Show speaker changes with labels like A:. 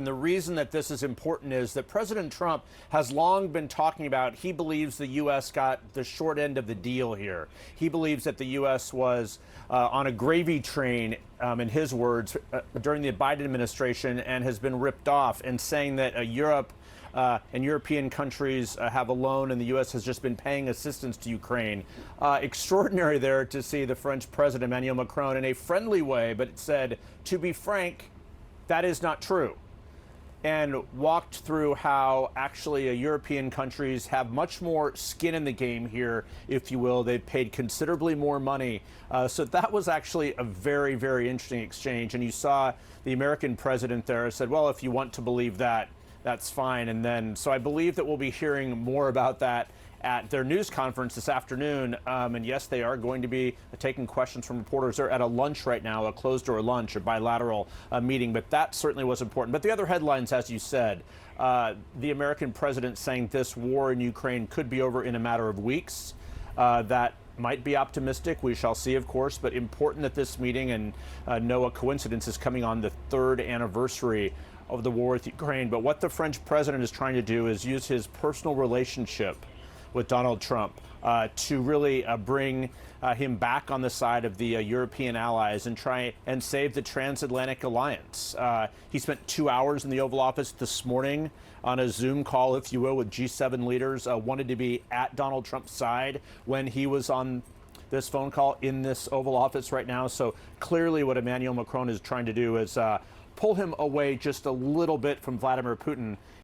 A: And the reason that this is important is that President Trump has long been talking about he believes the U.S. got the short end of the deal here. He believes that the U.S. was on a gravy train, in his words, during the Biden administration and has been ripped off, and saying that Europe and European countries have a loan and the U.S. has just been paying assistance to Ukraine. Extraordinary there to see the French President Emmanuel Macron in a friendly way, but it said, to be frank, that is not true. And walked through how actually European countries have much more skin in the game here, if you will. They've paid considerably more money. So that was actually a very, very interesting exchange. And you saw the American president there said, well, if you want to believe that, that's fine. And then, so I believe that we'll be hearing more about that at their news conference this afternoon. And yes, they are going to be taking questions from reporters. They're at a lunch right now, a closed-door lunch, a bilateral meeting. But that certainly was important. But the other headlines, as you said, the American president saying this war in Ukraine could be over in a matter of weeks. That might be optimistic. We shall see, of course, but important that this meeting, and no coincidence, is coming on the third anniversary of the war with Ukraine. But what the French president is trying to do is use his personal relationship with Donald Trump to really bring him back on the side of the European allies and try and save the transatlantic alliance. He spent 2 hours in the Oval Office this morning on a Zoom call, if you will, with G7 leaders, wanted to be at Donald Trump's side when he was on this phone call in this Oval Office right now. So clearly what Emmanuel Macron is trying to do is pull him away just a little bit from Vladimir Putin.